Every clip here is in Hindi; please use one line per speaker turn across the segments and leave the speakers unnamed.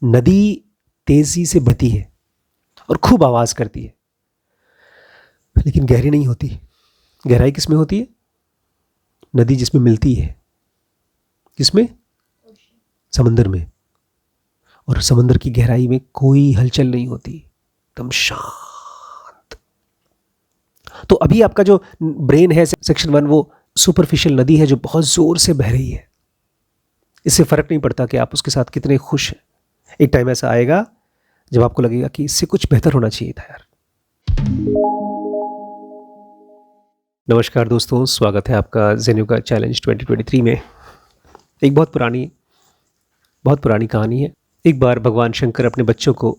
नदी तेजी से बहती है और खूब आवाज करती है, लेकिन गहरी नहीं होती। गहराई किसमें होती है? नदी जिसमें मिलती है, किसमें? समंदर में। और समंदर की गहराई में कोई हलचल नहीं होती, एकदम शांत। तो अभी आपका जो ब्रेन है सेक्शन 1, वो सुपरफिशियल नदी है जो बहुत जोर से बह रही है। इससे फर्क नहीं पड़ता कि आप उसके साथ कितने खुश हैं। एक टाइम ऐसा आएगा जब आपको लगेगा कि इससे कुछ बेहतर होना चाहिए था यार। नमस्कार दोस्तों, स्वागत है आपका जेन्युगा चैलेंज 2023 में। एक बहुत पुरानी कहानी है। एक बार भगवान शंकर अपने बच्चों को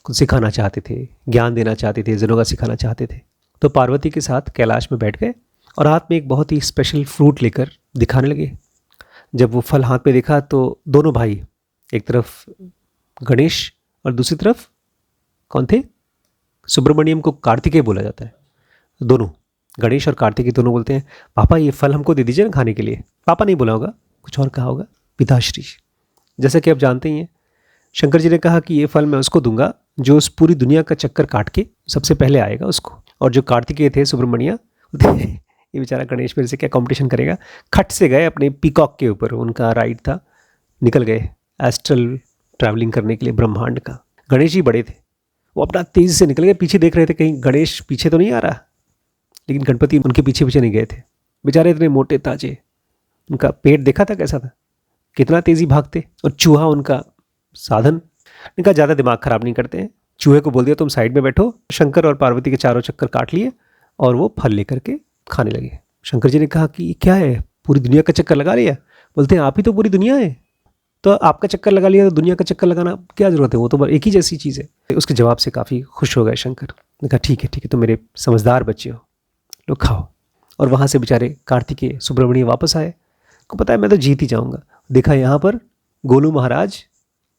कुछ सिखाना चाहते थे, ज्ञान देना चाहते थे, जेन्युगा सिखाना चाहते थे। तो पार्वती के साथ कैलाश में बैठ गए और हाथ में एक बहुत ही स्पेशल फ्रूट लेकर दिखाने लगे। जब वो फल हाथ में देखा तो दोनों भाई, एक तरफ गणेश और दूसरी तरफ कौन थे? सुब्रमण्यम को कार्तिकेय बोला जाता है। दोनों, गणेश और कार्तिकेय दोनों बोलते हैं, पापा ये फल हमको दे दीजिए ना खाने के लिए। पापा नहीं बोला होगा, कुछ और कहा होगा, पिताश्री। जैसा कि आप जानते ही हैं, शंकर जी ने कहा कि ये फल मैं उसको दूंगा जो उस पूरी दुनिया का चक्कर काट के सबसे पहले आएगा उसको। और जो कार्तिकेय थे, सुब्रमण्य, ये बेचारा गणेश मेरे से क्या कंपटीशन करेगा। खट से गए अपने पीकॉक के ऊपर, उनका राइड था, निकल गए एस्ट्रल ट्रैवलिंग करने के लिए ब्रह्मांड का। गणेश जी बड़े थे, वो अपना तेजी से निकल गए। पीछे देख रहे थे कहीं गणेश पीछे तो नहीं आ रहा, लेकिन गणपति उनके पीछे पीछे नहीं गए थे। बेचारे इतने मोटे ताजे, उनका पेट देखा था कैसा था, कितना तेजी भागते। और चूहा उनका साधन। इनका ज़्यादा दिमाग खराब नहीं करते हैं। चूहे को बोल दिया तुम साइड में बैठो। शंकर और पार्वती के चारों चक्कर काट लिए और वो फल लेकर के खाने लगे। शंकर जी ने कहा कि ये क्या है, पूरी दुनिया का चक्कर लगा लिया? बोलते हैं आप ही तो पूरी दुनिया है, तो आपका चक्कर लगा लिया तो दुनिया का चक्कर लगाना क्या जरूरत है, वो तो एक ही जैसी चीज़ है। उसके जवाब से काफ़ी खुश हो गए शंकर। ने कहा ठीक है तो मेरे समझदार बच्चे हो, लो खाओ। और वहाँ से बेचारे कार्तिकेय सुब्रमण्य वापस आए। को पता है मैं तो जीत ही जाऊँगा। देखा यहाँ पर गोलू महाराज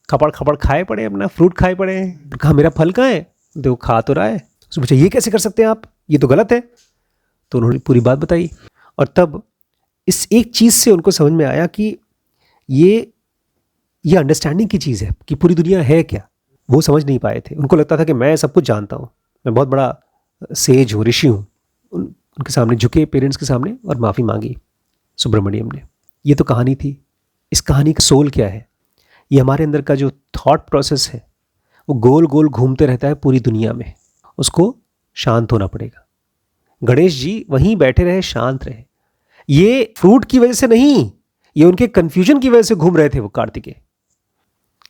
खपड़ खपड़ खाए पड़े, अपना फ्रूट खाए पड़े हैं। कहा मेरा फल कहाँ है? देखो खा तो रहा है। उसने पूछा ये कैसे कर सकते हैं आप, ये तो गलत है। तो उन्होंने पूरी बात बताई। और तब इस एक चीज़ से उनको समझ में आया कि ये अंडरस्टैंडिंग की चीज़ है कि पूरी दुनिया है क्या। वो समझ नहीं पाए थे। उनको लगता था कि मैं सब कुछ जानता हूँ, मैं बहुत बड़ा सेज हूँ, ऋषि हूँ। उनके सामने झुके, पेरेंट्स के सामने, और माफ़ी मांगी सुब्रमण्यम ने। ये तो कहानी थी। इस कहानी का सोल क्या है? ये हमारे अंदर का जो थॉट प्रोसेस है वो गोल गोल घूमते रहता है पूरी दुनिया में। उसको शांत होना पड़ेगा। गणेश जी वहीं बैठे रहे, शांत रहे। ये फ्रूट की वजह से नहीं, ये उनके कंफ्यूजन की वजह से घूम रहे थे वो कार्तिकेय।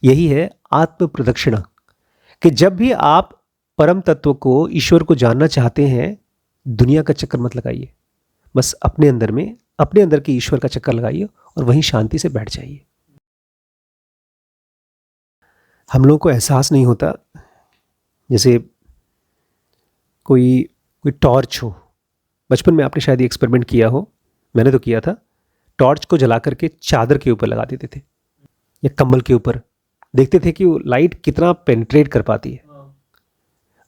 यही है आत्म प्रदक्षिणा, कि जब भी आप परम तत्व को, ईश्वर को जानना चाहते हैं, दुनिया का चक्कर मत लगाइए, बस अपने अंदर के ईश्वर का चक्कर लगाइए और वहीं शांति से बैठ जाइए। हम लोगों को एहसास नहीं होता, जैसे कोई टॉर्च हो। बचपन में आपने शायद ये एक्सपेरिमेंट किया हो, मैंने तो किया था। टॉर्च को जला करके चादर के ऊपर लगा देते थे या कंबल के ऊपर, देखते थे कि वो लाइट कितना पेनिट्रेट कर पाती है।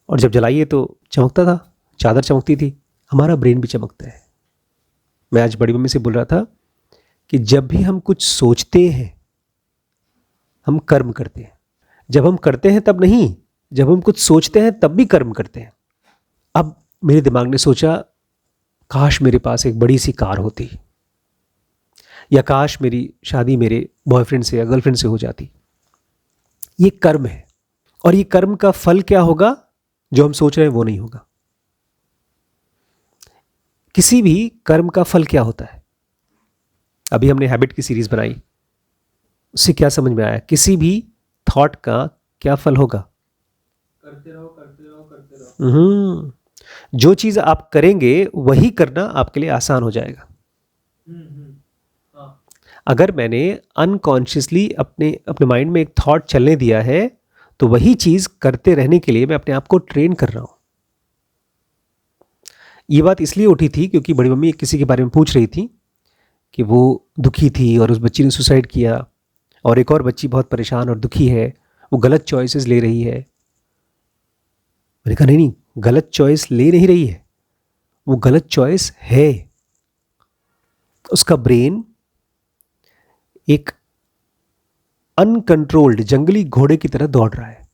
और जब जलाइए तो चमकता था, चादर चमकती थी। हमारा ब्रेन भी चमकता है। मैं आज बड़ी मम्मी से बोल रहा था कि जब भी हम कुछ सोचते हैं, हम कर्म करते हैं। जब हम करते हैं तब नहीं, जब हम कुछ सोचते हैं तब भी कर्म करते हैं। अब मेरे दिमाग ने सोचा, काश मेरे पास एक बड़ी सी कार होती, या काश मेरी शादी मेरे बॉयफ्रेंड से या गर्लफ्रेंड से हो जाती। ये कर्म है। और ये कर्म का फल क्या होगा? जो हम सोच रहे हैं वो नहीं होगा। किसी भी कर्म का फल क्या होता है? अभी हमने हैबिट की सीरीज बनाई, उससे क्या समझ में आया? किसी भी थॉट का क्या फल होगा?
करते रहो करते रहो करते रहो।
जो चीज आप करेंगे वही करना आपके लिए आसान हो जाएगा।
हाँ।
अगर मैंने अनकॉन्शियसली अपने माइंड में एक थॉट चलने दिया है, तो वही चीज करते रहने के लिए मैं अपने आप को ट्रेन कर रहा हूं। ये बात इसलिए उठी थी क्योंकि बड़ी मम्मी किसी के बारे में पूछ रही थी कि वो दुखी थी और उस बच्ची ने सुसाइड किया, और एक और बच्ची बहुत परेशान और दुखी है, वो गलत चॉइसेस ले रही है। मैंने कहा नहीं, गलत चॉइस ले नहीं रही है, वो गलत चॉइस है। उसका ब्रेन एक अनकंट्रोल्ड जंगली घोड़े की तरह दौड़ रहा है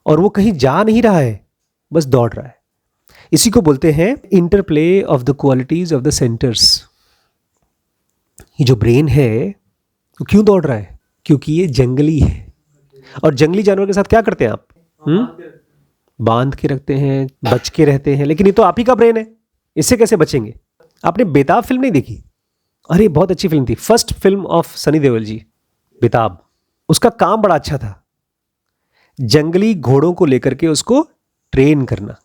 और वो कहीं जा नहीं रहा है, बस दौड़ रहा है। इसी को बोलते हैं interplay of the qualities of the centres. ये जो ब्रेन है वो क्यों दौड़ रहा है? क्योंकि ये जंगली है। और जंगली जानवर के साथ क्या करते हैं आप? बांध के रखते हैं, बच के रहते हैं। लेकिन ये तो आप ही का ब्रेन है, इससे कैसे बचेंगे? आपने बेताब फिल्म नहीं देखी? अरे बहुत अच्छी फिल्म थी, first film of Sunny Deol ji, Betaab. उसका काम बड़ा अच्छा था, जंगली घोड़ों को लेकर के उसको ट्रेन करना।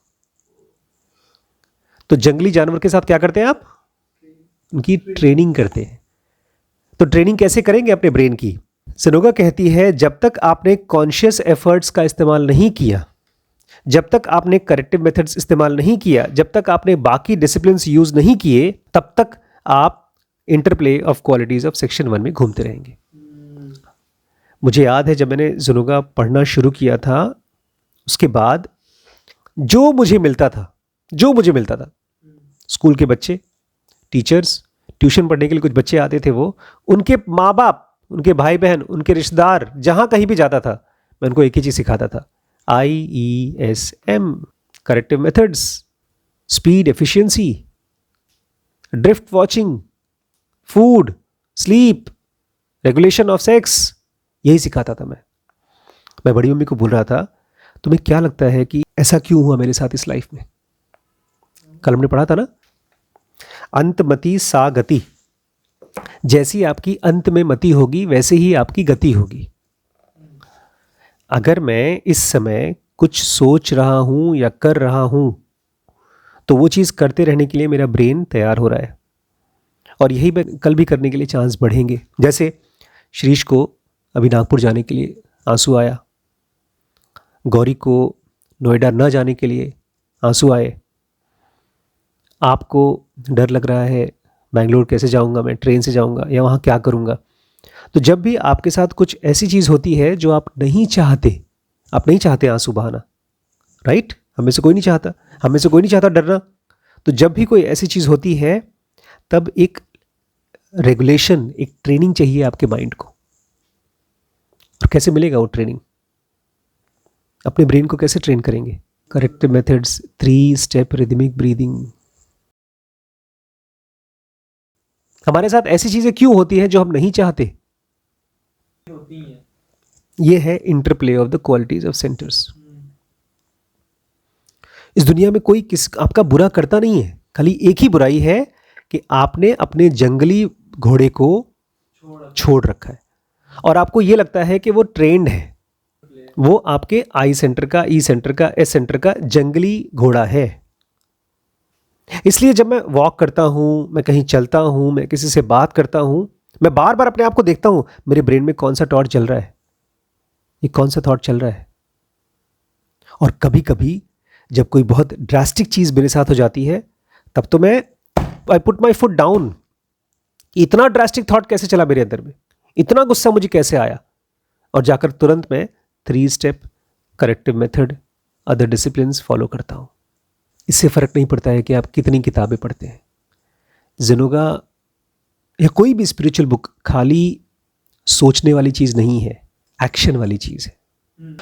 तो जंगली जानवर के साथ क्या करते हैं आप? उनकी ट्रेनिंग करते हैं। तो ट्रेनिंग कैसे करेंगे अपने ब्रेन की? सनोगा कहती है जब तक आपने कॉन्शियस एफर्ट्स का इस्तेमाल नहीं किया, जब तक आपने करेक्टिव मेथड्स इस्तेमाल नहीं किया, जब तक आपने बाकी डिसिप्लिन्स यूज नहीं किए, तब तक आप interplay of qualities of section 1 में घूमते रहेंगे। मुझे याद है जब मैंने ज़ुनुगा पढ़ना शुरू किया था, उसके बाद जो मुझे मिलता था स्कूल के बच्चे, टीचर्स, ट्यूशन पढ़ने के लिए कुछ बच्चे आते थे, वो उनके माँ बाप, उनके भाई बहन, उनके रिश्तेदार, जहाँ कहीं भी जाता था मैं उनको एक ही चीज़ सिखाता था, IESM, corrective methods, speed, efficiency, drift watching, food, sleep, regulation of sex, यही सिखाता था मैं बड़ी मम्मी को बोल रहा था, तुम्हें क्या लगता है कि ऐसा क्यों हुआ मेरे साथ इस लाइफ में? कल हमने पढ़ा था ना, अंतमति सा गति। जैसी आपकी अंत में मति होगी वैसे ही आपकी गति होगी। अगर मैं इस समय कुछ सोच रहा हूं या कर रहा हूं तो वो चीज़ करते रहने के लिए मेरा ब्रेन तैयार हो रहा है, और यही कल भी करने के लिए चांस बढ़ेंगे। जैसे श्रीश को अभी नागपुर जाने के लिए आंसू आया, गौरी को नोएडा न जाने के लिए आंसू आए, आपको डर लग रहा है बेंगलोर कैसे जाऊंगा, मैं ट्रेन से जाऊंगा या वहाँ क्या करूंगा। तो जब भी आपके साथ कुछ ऐसी चीज़ होती है जो आप नहीं चाहते आंसू बहाना, राइट? हमें से कोई नहीं चाहता डरना। तो जब भी कोई ऐसी चीज़ होती है तब एक रेगुलेशन, एक ट्रेनिंग चाहिए आपके माइंड को। और कैसे मिलेगा वो ट्रेनिंग? अपने ब्रेन को कैसे ट्रेन करेंगे? Corrective methods, 3 step rhythmic breathing. हमारे साथ ऐसी चीजें क्यों होती हैं जो हम नहीं चाहते?
होती हैं।
ये है interplay of the qualities of centres. इस दुनिया में कोई आपका बुरा करता नहीं है, खाली एक ही बुराई है कि आपने अपने जंगली घोड़े को छोड़ रखा है और आपको ये लगता है कि वो ट्रेंड है, वो आपके आई सेंटर का, ई सेंटर का, एस सेंटर का जंगली घोड़ा है। इसलिए जब मैं वॉक करता हूं, मैं कहीं चलता हूं, मैं किसी से बात करता हूं, मैं बार बार अपने आप को देखता हूं मेरे ब्रेन में कौन सा थॉट चल रहा है, ये कौन सा थॉट चल रहा है। और कभी कभी जब कोई बहुत ड्रास्टिक चीज मेरे साथ हो जाती है तब तो मैं I put my foot down. इतना ड्रास्टिक थॉट कैसे चला मेरे अंदर में, इतना गुस्सा मुझे कैसे आया, और जाकर तुरंत मैं 3 step corrective method, other disciplines follow करता हूं। इससे फर्क नहीं पड़ता है कि आप कितनी किताबें पढ़ते हैं। ज़ुनुगा या कोई भी स्पिरिचुअल बुक खाली सोचने वाली चीज नहीं है, एक्शन वाली चीज है।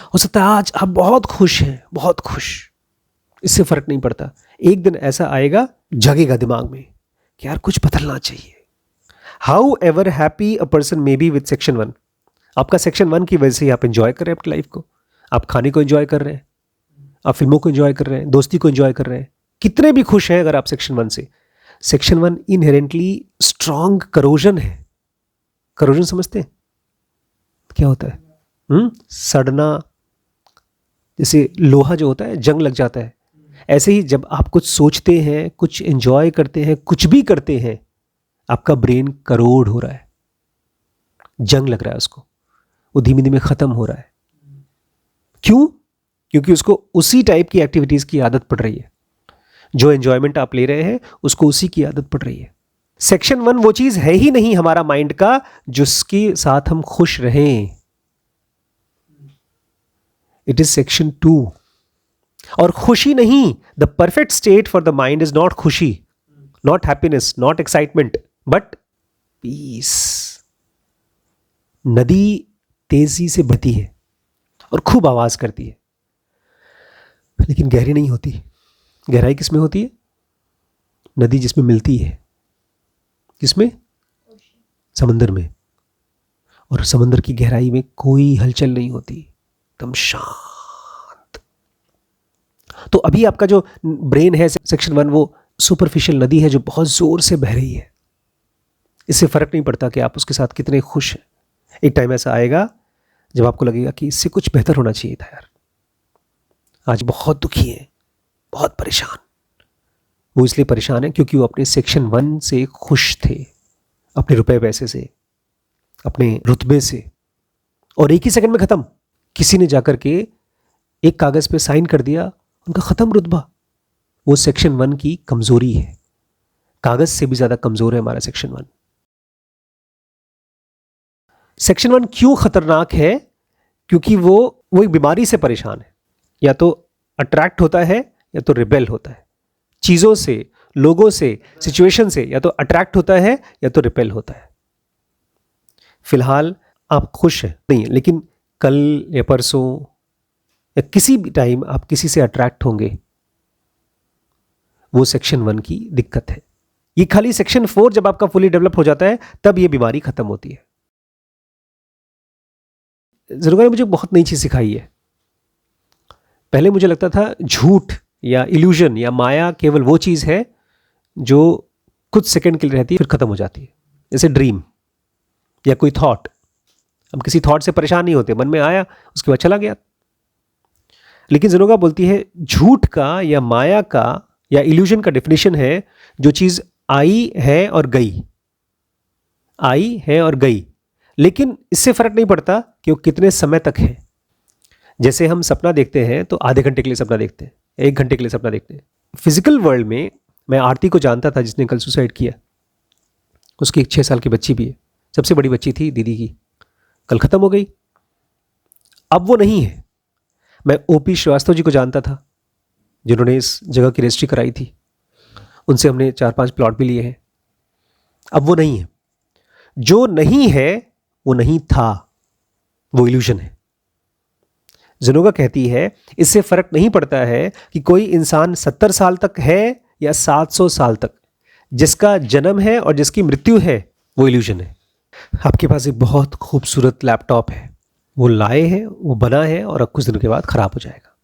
हो सकता है आज आप बहुत खुश हैं, बहुत खुश, इससे फर्क नहीं पड़ता। एक दिन ऐसा आएगा, जगेगा दिमाग में कि यार कुछ बदलना चाहिए। How ever happy a person may be with section 1, आपका सेक्शन 1 की वजह से आप एंजॉय कर रहे हैं अपनी लाइफ को, आप खाने को एंजॉय कर रहे हैं, आप फिल्मों को एंजॉय कर रहे हैं, दोस्ती को एंजॉय कर रहे हैं, कितने भी खुश हैं अगर आप सेक्शन 1 से। सेक्शन 1 इनहेरेंटली स्ट्रॉन्ग करोजन है। करोजन समझते हैं क्या होता है? सड़ना, जैसे लोहा जो होता है जंग लग जाता है, ऐसे ही जब आप कुछ सोचते हैं, कुछ एंजॉय करते हैं, कुछ भी करते हैं, आपका ब्रेन करोड़ हो रहा है, जंग लग रहा है उसको, वो धीमे धीमे खत्म हो रहा है। क्यों? क्योंकि उसको उसी टाइप की एक्टिविटीज की आदत पड़ रही है, जो एंजॉयमेंट आप ले रहे हैं उसको उसी की आदत पड़ रही है। सेक्शन 1 वो चीज है ही नहीं हमारा माइंड का जिसके साथ हम खुश रहें। It is section 2। और खुशी नहीं, the perfect state for the mind is not खुशी, not happiness, not excitement, but peace. नदी तेजी से बढ़ती है और खूब आवाज करती है, लेकिन गहरी नहीं होती। गहराई किसमें होती है? नदी जिसमें मिलती है, किसमें? समंदर में। और समंदर की गहराई में कोई हलचल नहीं होती, एकदम शांत। तो अभी आपका जो ब्रेन है सेक्शन 1, वो सुपरफिशियल नदी है जो बहुत जोर से बह रही है। इससे फर्क नहीं पड़ता कि आप उसके साथ कितने खुश हैं। एक टाइम ऐसा आएगा जब आपको लगेगा कि इससे कुछ बेहतर होना चाहिए था यार। आज बहुत दुखी है, बहुत परेशान। वो इसलिए परेशान है क्योंकि वो अपने सेक्शन 1 से खुश थे, अपने रुपए पैसे से, अपने रुतबे से, और एक ही सेकंड में खत्म। किसी ने जाकर के एक कागज पे साइन कर दिया, उनका खत्म रुतबा। वो सेक्शन 1 की कमजोरी है। कागज से भी ज्यादा कमजोर है हमारा सेक्शन 1। सेक्शन 1 क्यों खतरनाक है? क्योंकि वो एक बीमारी से परेशान है। या तो अट्रैक्ट होता है या तो रिबेल होता है। चीजों से, लोगों से, सिचुएशन से या तो अट्रैक्ट होता है या तो रिपेल होता है। फिलहाल आप खुश हैं नहीं, लेकिन कल या परसों या किसी भी टाइम आप किसी से अट्रैक्ट होंगे। वो सेक्शन 1 की दिक्कत है। ये खाली सेक्शन 4 जब आपका फुली डेवलप हो जाता है तब ये बीमारी खत्म होती है। ज़रूर ने मुझे बहुत नई चीज सिखाई है। पहले मुझे लगता था झूठ या इल्यूजन या माया केवल वो चीज है जो कुछ सेकंड के लिए रहती है फिर खत्म हो जाती है, जैसे ड्रीम या कोई थॉट। हम किसी थॉट से परेशान नहीं होते, मन में आया उसके बाद चला गया। लेकिन ज़रूर बोलती है झूठ का या माया का या इल्यूजन का डेफिनेशन है जो चीज आई है और गई, आई है और गई, लेकिन इससे फर्क नहीं पड़ता कि वो कितने समय तक है। जैसे हम सपना देखते हैं तो आधे घंटे के लिए सपना देखते हैं, 1 घंटे के लिए सपना देखते हैं। फिजिकल वर्ल्ड में मैं आरती को जानता था जिसने कल सुसाइड किया। उसकी एक 6 साल की बच्ची भी है, सबसे बड़ी बच्ची थी दीदी की, कल खत्म हो गई। अब वो नहीं है। मैं ओपी श्रीवास्तव जी को जानता था जिन्होंने इस जगह की रजिस्ट्री कराई थी, उनसे हमने 4-5 प्लॉट भी लिए हैं। अब वो नहीं है। जो नहीं है वो नहीं था, वो इल्यूजन है। ज़नोगा कहती है इससे फर्क नहीं पड़ता है कि कोई इंसान 70 साल तक है या 700 साल तक, जिसका जन्म है और जिसकी मृत्यु है वो इल्यूजन है। आपके पास एक बहुत खूबसूरत लैपटॉप है, वो लाए हैं, वो बना है और अब कुछ दिनों के बाद खराब हो जाएगा,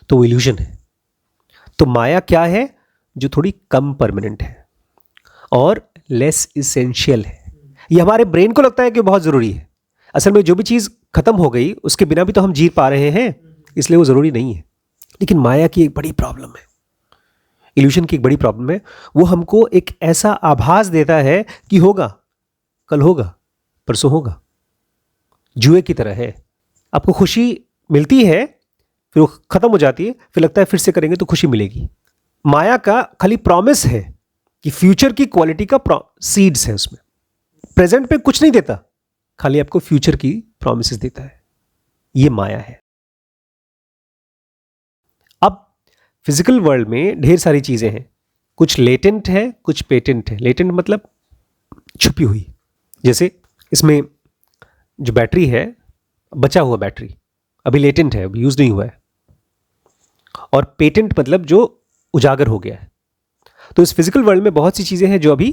तो वो इल्यूजन है। तो माया क्या है? जो थोड़ी कम परमानेंट है और लेस इसेंशियल है। ये हमारे ब्रेन को लगता है कि बहुत ज़रूरी है। असल में जो भी चीज़ खत्म हो गई उसके बिना भी तो हम जी पा रहे हैं, इसलिए वो ज़रूरी नहीं है। लेकिन माया की एक बड़ी प्रॉब्लम है, इल्यूशन की एक बड़ी प्रॉब्लम है, वो हमको एक ऐसा आभास देता है कि होगा, कल होगा, परसों होगा। जुए की तरह है। आपको खुशी मिलती है, फिर वो खत्म हो जाती है, फिर लगता है फिर से करेंगे तो खुशी मिलेगी। माया का खाली प्रॉमिस है कि फ्यूचर की क्वालिटी का सीड्स है उसमें। प्रेजेंट पे कुछ नहीं देता, खाली आपको फ्यूचर की प्रॉमिसेस देता है। ये माया है। अब फिजिकल वर्ल्ड में ढेर सारी चीजें हैं, कुछ लेटेंट है, कुछ पेटेंट है। लेटेंट मतलब छुपी हुई, जैसे इसमें जो बैटरी है, बचा हुआ बैटरी अभी लेटेंट है, अभी यूज नहीं हुआ है। और पेटेंट मतलब जो उजागर हो गया है। तो इस फिजिकल वर्ल्ड में बहुत सी चीजें हैं जो अभी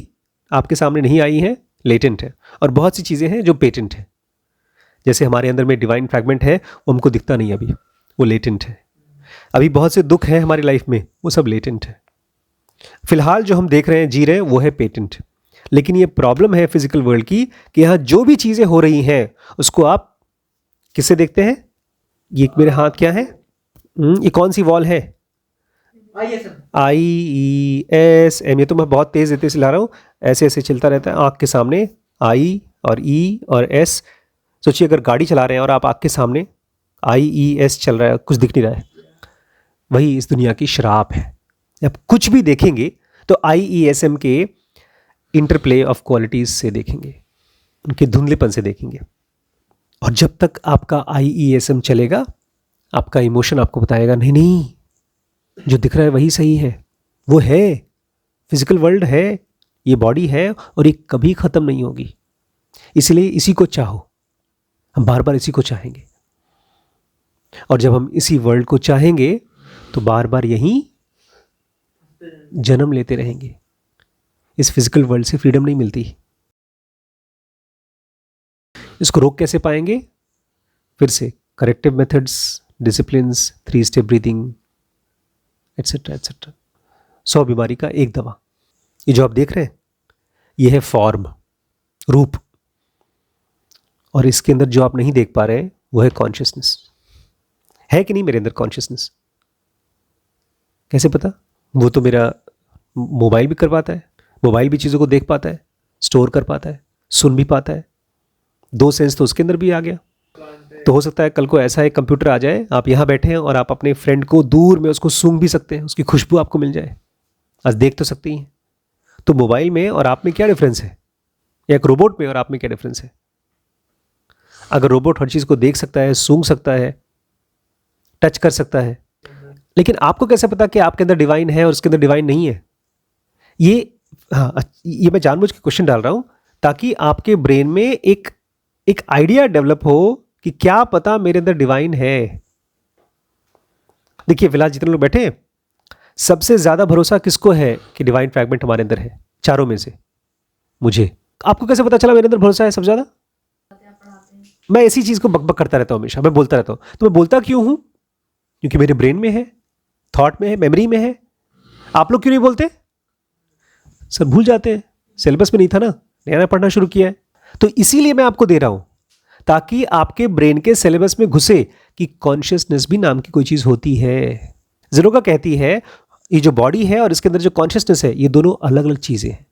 आपके सामने नहीं आई हैं, लेटेंट है, और बहुत सी चीजें हैं जो पेटेंट है। जैसे हमारे अंदर में डिवाइन फ्रैगमेंट है, वो हमको दिखता नहीं अभी, वो लेटेंट है। अभी बहुत से दुख हैं हमारी लाइफ में, वो सब लेटेंट है। फिलहाल जो हम देख रहे हैं, जी रहे हैं, वो है पेटेंट। लेकिन ये प्रॉब्लम है फिजिकल वर्ल्ड की कि यहाँ जो भी चीजें हो रही हैं उसको आप किससे देखते हैं? ये मेरे हाथ क्या है? ये कौन सी वॉल है? IESM। ये तो मैं बहुत तेज देते से ला रहा हूँ, ऐसे ऐसे चलता रहता है आँख के सामने। I और E और S। सोचिए अगर गाड़ी चला रहे हैं और आप आँख के सामने IES चल रहा है, कुछ दिख नहीं रहा है, वही इस दुनिया की शराब है। आप कुछ भी देखेंगे तो IESM के इंटरप्ले ऑफ क्वालिटीज से देखेंगे, उनके धुंधलेपन से देखेंगे। और जब तक आपका IESM चलेगा, आपका इमोशन आपको बताएगा नहीं नहीं, जो दिख रहा है वही सही है, वो है, फिजिकल वर्ल्ड है, ये बॉडी है और ये कभी खत्म नहीं होगी, इसलिए इसी को चाहो। हम बार बार इसी को चाहेंगे, और जब हम इसी वर्ल्ड को चाहेंगे तो बार बार यहीं जन्म लेते रहेंगे। इस फिजिकल वर्ल्ड से फ्रीडम नहीं मिलती। इसको रोक कैसे पाएंगे? फिर से corrective methods, disciplines, 3 step breathing, etcetera etcetera. 100 बीमारी का एक दवा। ये जो आप देख रहे हैं ये है फॉर्म, रूप, और इसके अंदर जो आप नहीं देख पा रहे हैं वो है कॉन्शियसनेस। है कि नहीं मेरे अंदर कॉन्शियसनेस? कैसे पता? वो तो मेरा मोबाइल भी कर पाता है, मोबाइल भी चीज़ों को देख पाता है, स्टोर कर पाता है, सुन भी पाता है। 2 सेंस तो उसके अंदर भी आ गया। तो हो सकता है कल को ऐसा एक कंप्यूटर आ जाए, आप यहाँ बैठे हैं और आप अपने फ्रेंड को दूर में उसको सूंघ भी सकते हैं, उसकी खुशबू आपको मिल जाए। आज देख तो सकती हैं। तो मोबाइल में और आप में क्या डिफरेंस है? या एक रोबोट में और आप में क्या डिफरेंस है? अगर रोबोट हर चीज़ को देख सकता है, सूंघ सकता है, टच कर सकता है, लेकिन आपको कैसे पता कि आपके अंदर डिवाइन है और उसके अंदर डिवाइन नहीं है? ये मैं जानबूझ के क्वेश्चन डाल रहा हूं ताकि आपके ब्रेन में एक आइडिया डेवलप हो कि क्या पता मेरे अंदर डिवाइन है। देखिए फिलहाल जितने लोग बैठे हैं, सबसे ज्यादा भरोसा किसको है कि डिवाइन फ्रैगमेंट हमारे अंदर है? चारों में से मुझे। आपको कैसे पता चला मेरे अंदर भरोसा है सबसे ज्यादा? मैं ऐसी चीज को बकबक करता रहता हूं, हमेशा मैं बोलता रहता हूं। तो मैं बोलता क्यों हूं? क्योंकि मेरे ब्रेन में है, थॉट में है, मेमोरी में है। आप लोग क्यों नहीं बोलते? सर भूल जाते हैं, सिलेबस में नहीं था ना, नया पढ़ना शुरू किया है। तो इसीलिए मैं आपको दे रहा हूं ताकि आपके ब्रेन के सिलेबस में घुसे कि कॉन्शियसनेस भी नाम की कोई चीज होती है। ज़ेनोका कहती है ये जो बॉडी है और इसके अंदर जो कॉन्शियसनेस है, ये दोनों अलग अलग चीजें हैं।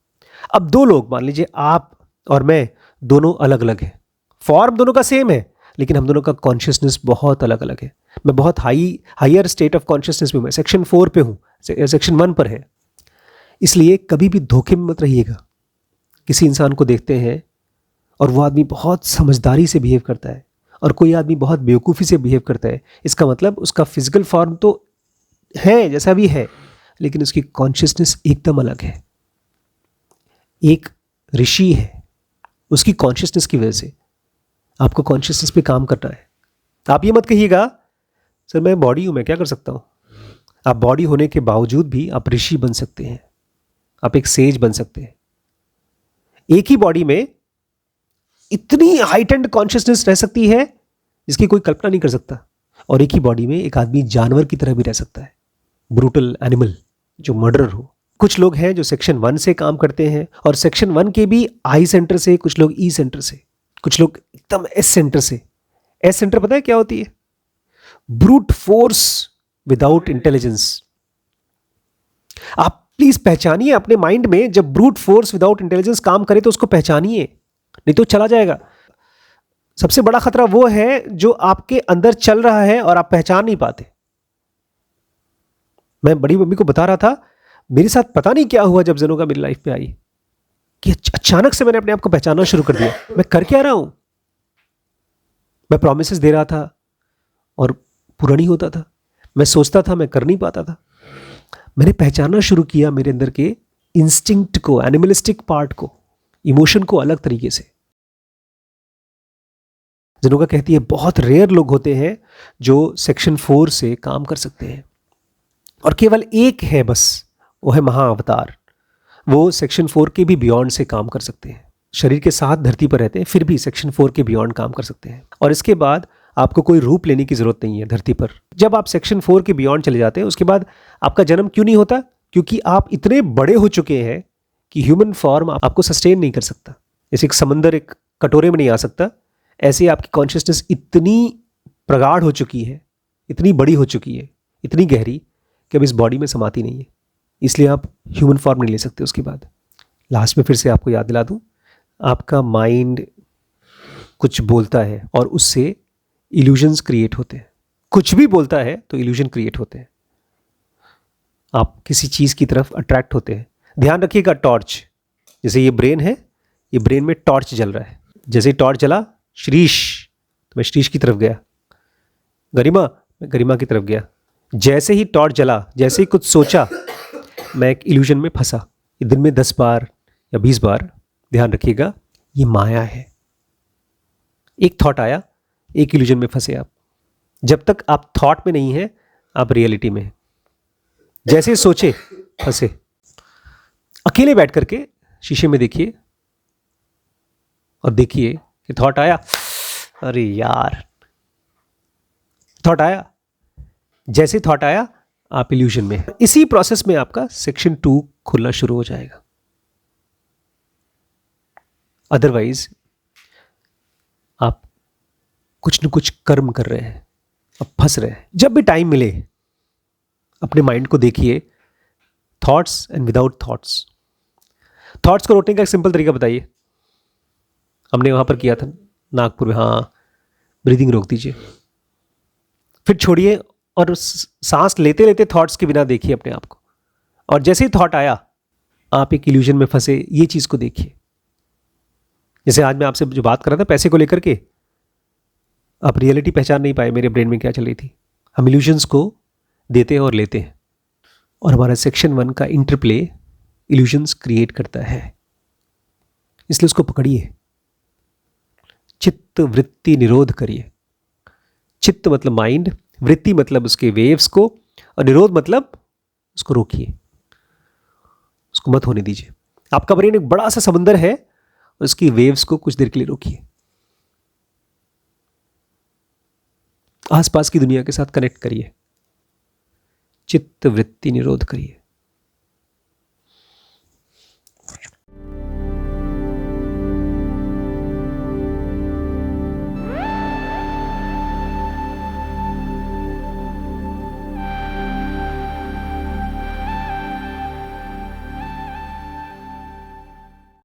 अब 2 लोग, मान लीजिए आप और मैं, दोनों अलग अलग हैं। फॉर्म दोनों का सेम है लेकिन हम दोनों का कॉन्शियसनेस बहुत अलग अलग है। मैं बहुत हायर स्टेट ऑफ कॉन्शियसनेस में हूं, सेक्शन 4 पे हूं, सेक्शन 1 पर है। इसलिए कभी भी धोखे में मत रहिएगा। किसी इंसान को देखते हैं और वो आदमी बहुत समझदारी से बिहेव करता है और कोई आदमी बहुत बेवकूफ़ी से बिहेव करता है, इसका मतलब उसका फिजिकल फॉर्म तो है जैसा भी है लेकिन उसकी कॉन्शियसनेस एकदम अलग है। एक ऋषि है, उसकी कॉन्शियसनेस की वजह से आपको कॉन्शियसनेस पे काम करना है। आप ये मत कहिएगा सर मैं बॉडी हूं, मैं क्या कर सकता हूं। आप बॉडी होने के बावजूद भी आप ऋषि बन सकते हैं, आप एक सेज बन सकते हैं। एक ही बॉडी में इतनी हाइटेंड कॉन्शियसनेस रह सकती है जिसकी कोई कल्पना नहीं कर सकता, और एक ही बॉडी में एक आदमी जानवर की तरह भी रह सकता है, ब्रूटल एनिमल जो मर्डरर हो। कुछ लोग हैं जो सेक्शन 1 से काम करते हैं और सेक्शन 1 के भी आई सेंटर से, कुछ लोग ई सेंटर से, कुछ लोग एकदम एस सेंटर से। एस सेंटर पता है क्या होती है? Brute force without intelligence. आप प्लीज पहचानिए अपने माइंड में, जब ब्रूट फोर्स विदाउट इंटेलिजेंस काम करे तो उसको पहचानिए, नहीं तो चला जाएगा। सबसे बड़ा खतरा वो है जो आपके अंदर चल रहा है और आप पहचान नहीं पाते। मैं बड़ी मम्मी को बता रहा था, मेरे साथ पता नहीं क्या हुआ जब ज़ेनोका मेरी लाइफ में आई कि अचानक से मैंने अपने आप को पहचानना शुरू कर दिया। मैं कर क्या रहा हूं? मैं प्रॉमिसेस दे रहा था और पूरा नहीं होता था। मैं सोचता था, मैं कर नहीं पाता था। मैंने पहचानना शुरू किया मेरे अंदर के इंस्टिंक्ट को, एनिमलिस्टिक पार्ट को, इमोशन को अलग तरीके से। ज़ेनोका कहती है बहुत रेयर लोग होते हैं जो सेक्शन 4 से काम कर सकते हैं, और केवल एक है बस, वो है महाअवतार। वो सेक्शन 4 के भी बियॉन्ड से काम कर सकते हैं। शरीर के साथ धरती पर रहते हैं फिर भी सेक्शन 4 के बियॉन्ड काम कर सकते हैं, और इसके बाद आपको कोई रूप लेने की जरूरत नहीं है धरती पर। जब आप सेक्शन 4 के बियॉन्ड चले जाते हैं उसके बाद आपका जन्म क्यों नहीं होता? क्योंकि आप इतने बड़े हो चुके हैं कि ह्यूमन फॉर्म आपको सस्टेन नहीं कर सकता। जैसे एक समंदर एक कटोरे में नहीं आ सकता, ऐसे आपकी कॉन्शियसनेस इतनी प्रगाढ़ हो चुकी है, इतनी बड़ी हो चुकी है, इतनी गहरी कि अब इस बॉडी में समाती नहीं है। इसलिए आप ह्यूमन फॉर्म नहीं ले सकते। उसके बाद लास्ट में फिर से आपको याद दिला दूं, आपका माइंड कुछ बोलता है और उससे इल्यूजन्स क्रिएट होते हैं। कुछ भी बोलता है तो इल्यूजन क्रिएट होते हैं। आप किसी चीज़ की तरफ अट्रैक्ट होते हैं। ध्यान रखिएगा, टॉर्च, जैसे ये ब्रेन है, ये ब्रेन में टॉर्च जल रहा है। जैसे ही टॉर्च जला, श्रीश, तो मैं श्रीश की तरफ गया। गरिमा, मैं गरिमा की तरफ गया। जैसे ही टॉर्च जला, जैसे ही कुछ सोचा, मैं एक इल्यूजन में फंसा। ये दिन में 10 बार या 20 बार, ध्यान रखिएगा, ये माया है। एक थॉट आया, एक इल्यूजन में फंसे आप। जब तक आप थॉट में नहीं हैं, आप रियलिटी में हैं। जैसे सोचे फंसे। अकेले बैठ करके शीशे में देखिए और देखिए कि थॉट आया, अरे यार थॉट आया। जैसे थॉट आया आप इल्यूजन में हैं। इसी प्रोसेस में आपका सेक्शन 2 खुलना शुरू हो जाएगा। अदरवाइज आप कुछ न कुछ कर्म कर रहे हैं, अब फंस रहे हैं। जब भी टाइम मिले अपने माइंड को देखिए, thoughts and without thoughts. Thoughts को रोकने का एक सिंपल तरीका बताइए। हमने वहां पर किया था नागपुर में। हाँ, ब्रीदिंग रोक दीजिए, फिर छोड़िए और सांस लेते लेते थॉट्स के बिना देखिए अपने आप को। और जैसे ही थॉट आया आप एक इल्यूजन में फंसे, ये चीज को देखिए। जैसे आज मैं आपसे जो बात कर रहा था पैसे को लेकर के, आप रियलिटी पहचान नहीं पाए मेरे ब्रेन में क्या चल रही थी। हम इल्यूजन्स को देते हैं और लेते हैं, और हमारा सेक्शन 1 का इंटरप्ले इल्यूजन्स क्रिएट करता है। इसलिए उसको पकड़िए, चित्त वृत्ति निरोध करिए। चित्त मतलब माइंड, वृत्ति मतलब उसके वेव्स को, और निरोध मतलब उसको रोकिए, उसको मत होने दीजिए। आपका ब्रेन एक बड़ा सा समंदर है, उसकी वेव्स को कुछ देर के लिए रोकिए। आसपास की दुनिया के साथ कनेक्ट करिए, चित्त वृत्ति निरोध करिए।